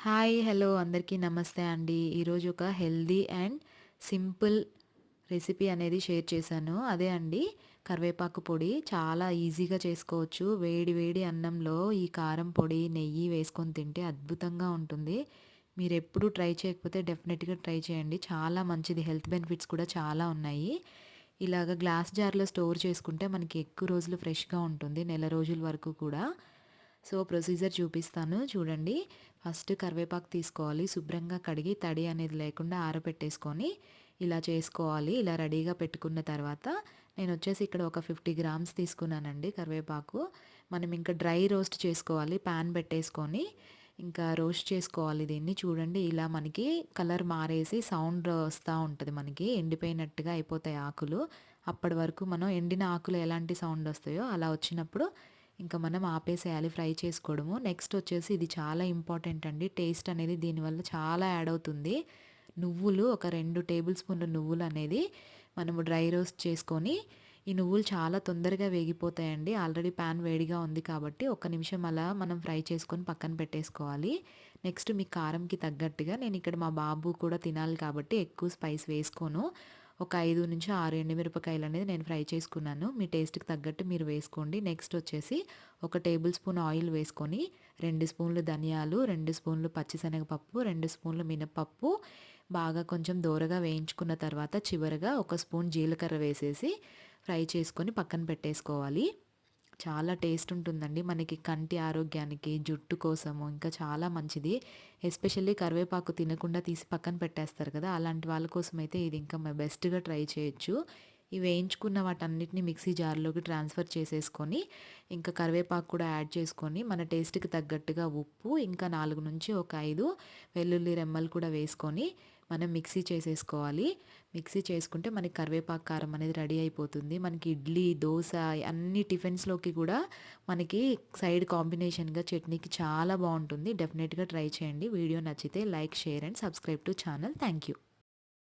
Hi hello అందరికీ నమస్తే అండి. ఈరోజు ఒక హెల్దీ అండ్ సింపుల్ రెసిపీ అనేది షేర్ చేశాను. అదే అండి కరివేపాకు పొడి. చాలా ఈజీగా చేసుకోవచ్చు. వేడి వేడి అన్నంలో ఈ కారం పొడి, నెయ్యి వేసుకొని తింటే అద్భుతంగా ఉంటుంది. మీరు ఎప్పుడూ ట్రై చేయకపోతే డెఫినెట్గా ట్రై చేయండి. చాలా మంచిది. హెల్త్ బెనిఫిట్స్ కూడా చాలా ఉన్నాయి. ఇలాగ గ్లాస్ జార్లో స్టోర్ చేసుకుంటే మనకి ఎక్కువ రోజులు ఫ్రెష్గా ఉంటుంది, నెల రోజుల వరకు కూడా. సో ప్రొసీజర్ చూపిస్తాను చూడండి. ఫస్ట్ కరివేపాకు తీసుకోవాలి, శుభ్రంగా కడిగి తడి అనేది లేకుండా ఆరబెట్టేసుకొని ఇలా చేసుకోవాలి. ఇలా రెడీగా పెట్టుకున్న తర్వాత నేను వచ్చేసి ఇక్కడ ఒక 50 గ్రామ్స్ తీసుకున్నానండి కరివేపాకు. మనం ఇంకా డ్రై రోస్ట్ చేసుకోవాలి. ప్యాన్ పెట్టేసుకొని ఇంకా రోస్ట్ చేసుకోవాలి దీన్ని. చూడండి ఇలా మనకి కలర్ మారేసి సౌండ్ వస్తూ ఉంటుంది, మనకి ఎండిపోయినట్టుగా అయిపోతాయి ఆకులు. అప్పటి వరకు మనం ఎండిన ఆకులు ఎలాంటి సౌండ్ వస్తాయో అలా వచ్చినప్పుడు ఇంకా మనం ఆపేసేయాలి ఫ్రై చేసుకోవడము. నెక్స్ట్ వచ్చేసి ఇది చాలా ఇంపార్టెంట్ అండి. టేస్ట్ అనేది దీనివల్ల చాలా యాడ్ అవుతుంది. నువ్వులు ఒక 2 టేబుల్ స్పూన్ల నువ్వులు అనేది మనము డ్రై రోస్ట్ చేసుకొని, ఈ నువ్వులు చాలా తొందరగా వేగిపోతాయండి. ఆల్రెడీ ప్యాన్ వేడిగా ఉంది కాబట్టి ఒక్క నిమిషం అలా మనం ఫ్రై చేసుకొని పక్కన పెట్టేసుకోవాలి. నెక్స్ట్ మీ కారంకి తగ్గట్టుగా, నేను ఇక్కడ మా బాబు కూడా తినాలి కాబట్టి ఎక్కువ స్పైస్ వేసుకోను. ఒక 5-6 ఎండుమిరపకాయలు అనేది నేను ఫ్రై చేసుకున్నాను. మీ టేస్ట్కి తగ్గట్టు మీరు వేసుకోండి. నెక్స్ట్ వచ్చేసి ఒక టేబుల్ స్పూన్ ఆయిల్ వేసుకొని 2 స్పూన్లు ధనియాలు, 2 స్పూన్లు పచ్చిశనగపప్పు, 2 స్పూన్లు మినపప్పు బాగా కొంచెం దోరగా వేయించుకున్న తర్వాత చివరగా ఒక స్పూన్ జీలకర్ర వేసేసి ఫ్రై చేసుకొని పక్కన పెట్టేసుకోవాలి. చాలా టేస్ట్ ఉంటుందండి. మనకి కంటి ఆరోగ్యానికి, జుట్టు కోసము ఇంకా చాలా మంచిది. ఎస్పెషల్లీ కరివేపాకు తినకుండా తీసి పక్కన పెట్టేస్తారు కదా, అలాంటి వాళ్ళ కోసం అయితే ఇది ఇంకా బెస్ట్గా ట్రై చేయొచ్చు. ఈ వేయించుకున్న వాటన్నిటిని మిక్సీ జార్లోకి ట్రాన్స్ఫర్ చేసేసుకొని ఇంకా కరివేపాకు కూడా యాడ్ చేసుకొని మన టేస్ట్కి తగ్గట్టుగా ఉప్పు, ఇంకా 4 నుంచి ఒక 5 వెల్లుల్లి రెమ్మలు కూడా వేసుకొని మనం మిక్సీ చేసేసుకోవాలి. మిక్సీ చేసుకుంటే మనకి కరివేపాకు కారం అనేది రెడీ అయిపోతుంది. మనకి ఇడ్లీ, దోశ అన్ని టిఫిన్స్లోకి కూడా మనకి సైడ్ కాంబినేషన్గా చట్నీకి చాలా బాగుంటుంది. డెఫినెట్గా ట్రై చేయండి. వీడియో నచ్చితే like, share and subscribe to channel. Thank you.